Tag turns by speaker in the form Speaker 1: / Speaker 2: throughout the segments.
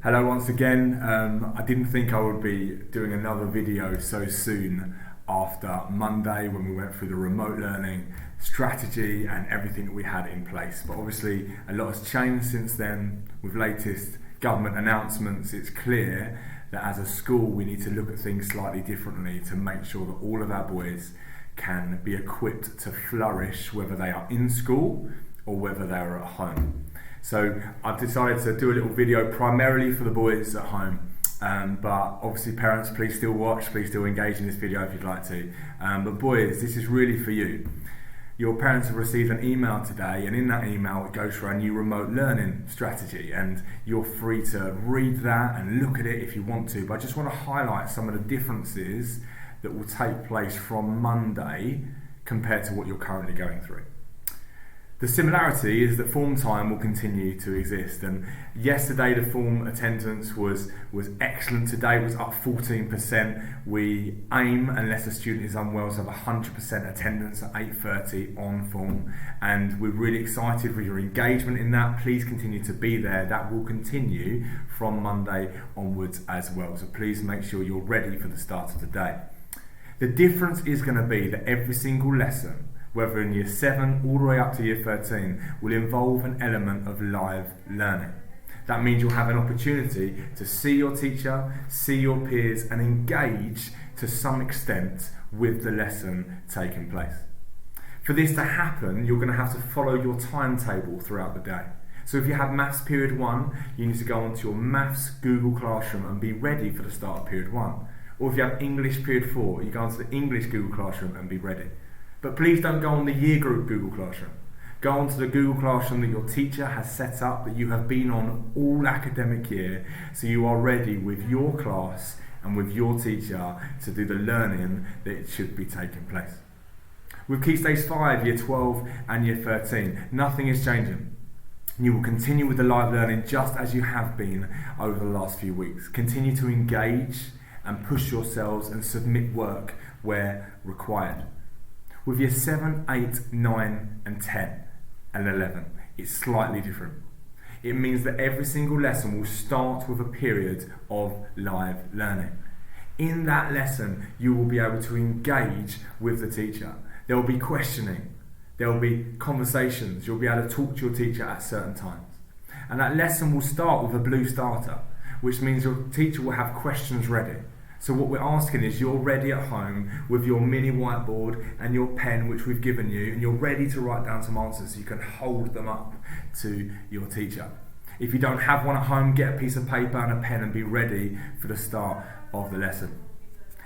Speaker 1: Hello once again. I didn't think I would be doing another video so soon after Monday when we went through the remote learning strategy and everything that we had in place. But obviously a lot has changed since then. With latest government announcements, it's clear that as a school we need to look at things slightly differently to make sure that all of our boys can be equipped to flourish, whether they are in school or whether they are at home. So I've decided to do a little video primarily for the boys at home, but obviously parents, please still watch, please still engage in this video if you'd like to. But boys, this is really for you. Your parents have received an email today, and in that email it goes for our new remote learning strategy, and you're free to read that and look at it if you want to, but I just want to highlight some of the differences that will take place from Monday compared to what you're currently going through. The similarity is that form time will continue to exist, and yesterday the form attendance was excellent. Today it was up 14%. We aim, unless a student is unwell, to have 100% attendance at 8:30 on form, and we're really excited with your engagement in that. Please continue to be there. That will continue from Monday onwards as well, so please make sure you're ready for the start of the day. The difference is going to be that every single lesson, whether in year 7 all the way up to year 13, will involve an element of live learning. That means you'll have an opportunity to see your teacher, see your peers, and engage to some extent with the lesson taking place. For this to happen, you're going to have to follow your timetable throughout the day. So if you have Maths Period 1, you need to go onto your Maths Google Classroom and be ready for the start of Period 1. Or if you have English Period 4, you go onto the English Google Classroom and be ready. But please don't go on the year group Google Classroom. Go onto the Google Classroom that your teacher has set up, that you have been on all academic year, so you are ready with your class and with your teacher to do the learning that should be taking place. With Key Stage 5, Year 12 and Year 13, nothing is changing. You will continue with the live learning just as you have been over the last few weeks. Continue to engage and push yourselves and submit work where required. With year 7, 8, 9 and 10 and 11, it's slightly different. It means that every single lesson will start with a period of live learning. In that lesson, you will be able to engage with the teacher. There will be questioning, there will be conversations, you'll be able to talk to your teacher at certain times. And that lesson will start with a blue starter, which means your teacher will have questions ready. So what we're asking is you're ready at home with your mini whiteboard and your pen which we've given you, and you're ready to write down some answers so you can hold them up to your teacher. If you don't have one at home, get a piece of paper and a pen and be ready for the start of the lesson.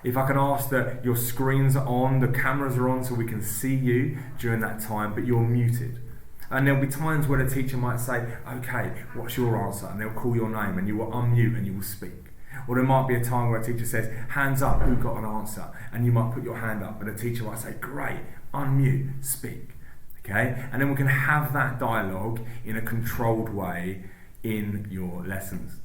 Speaker 1: If I can ask that your screens are on, the cameras are on so we can see you during that time, but you're muted. And there'll be times where the teacher might say, okay, what's your answer? And they'll call your name and you will unmute and you will speak. Or there might be a time where a teacher says, hands up, who got an answer? And you might put your hand up, and the teacher might say, great, unmute, speak. Okay? And then we can have that dialogue in a controlled way in your lessons.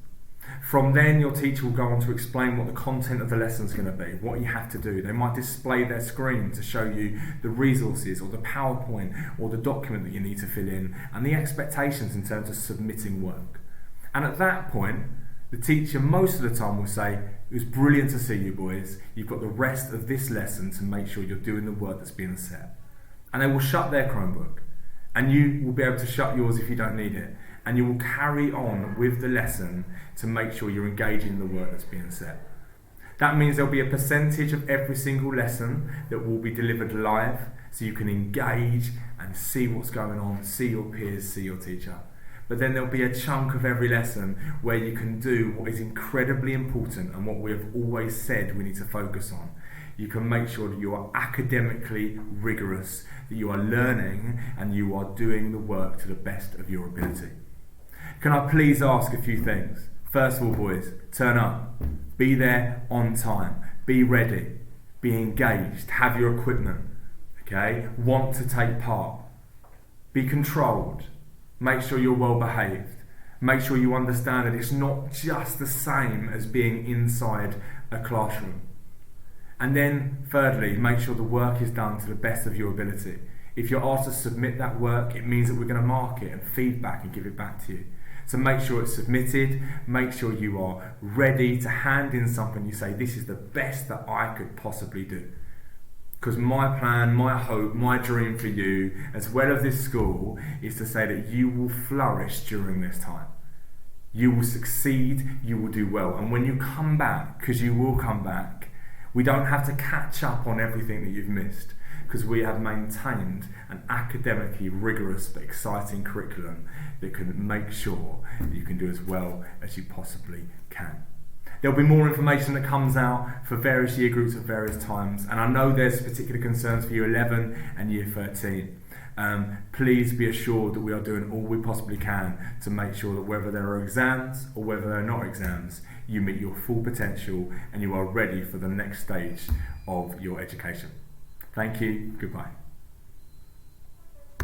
Speaker 1: From then, your teacher will go on to explain what the content of the lesson is going to be, what you have to do. They might display their screen to show you the resources or the PowerPoint or the document that you need to fill in, and the expectations in terms of submitting work. And at that point, the teacher most of the time will say, it was brilliant to see you boys, you've got the rest of this lesson to make sure you're doing the work that's being set. And they will shut their Chromebook, and you will be able to shut yours if you don't need it, and you will carry on with the lesson to make sure you're engaging in the work that's being set. That means there'll be a percentage of every single lesson that will be delivered live, so you can engage and see what's going on, see your peers, see your teacher. But then there'll be a chunk of every lesson where you can do what is incredibly important and what we have always said we need to focus on. You can make sure that you are academically rigorous, that you are learning and you are doing the work to the best of your ability. Can I please ask a few things? First of all, boys, turn up. Be there on time. Be ready. Be engaged. Have your equipment. Okay? Want to take part. Be controlled. Make sure you're well behaved. Make sure you understand that it's not just the same as being inside a classroom. And then thirdly, make sure the work is done to the best of your ability. If you're asked to submit that work, it means that we're going to mark it and feedback and give it back to you. So make sure it's submitted, make sure you are ready to hand in something you say, this is the best that I could possibly do. Because my plan, my hope, my dream for you, as well as this school, is to say that you will flourish during this time. You will succeed, you will do well. And when you come back, because you will come back, we don't have to catch up on everything that you've missed, because we have maintained an academically rigorous but exciting curriculum that can make sure that you can do as well as you possibly can. There'll be more information that comes out for various year groups at various times, and I know there's particular concerns for year 11 and year 13. Please be assured that we are doing all we possibly can to make sure that whether there are exams or whether there are not exams, you meet your full potential and you are ready for the next stage of your education. Thank you. Goodbye.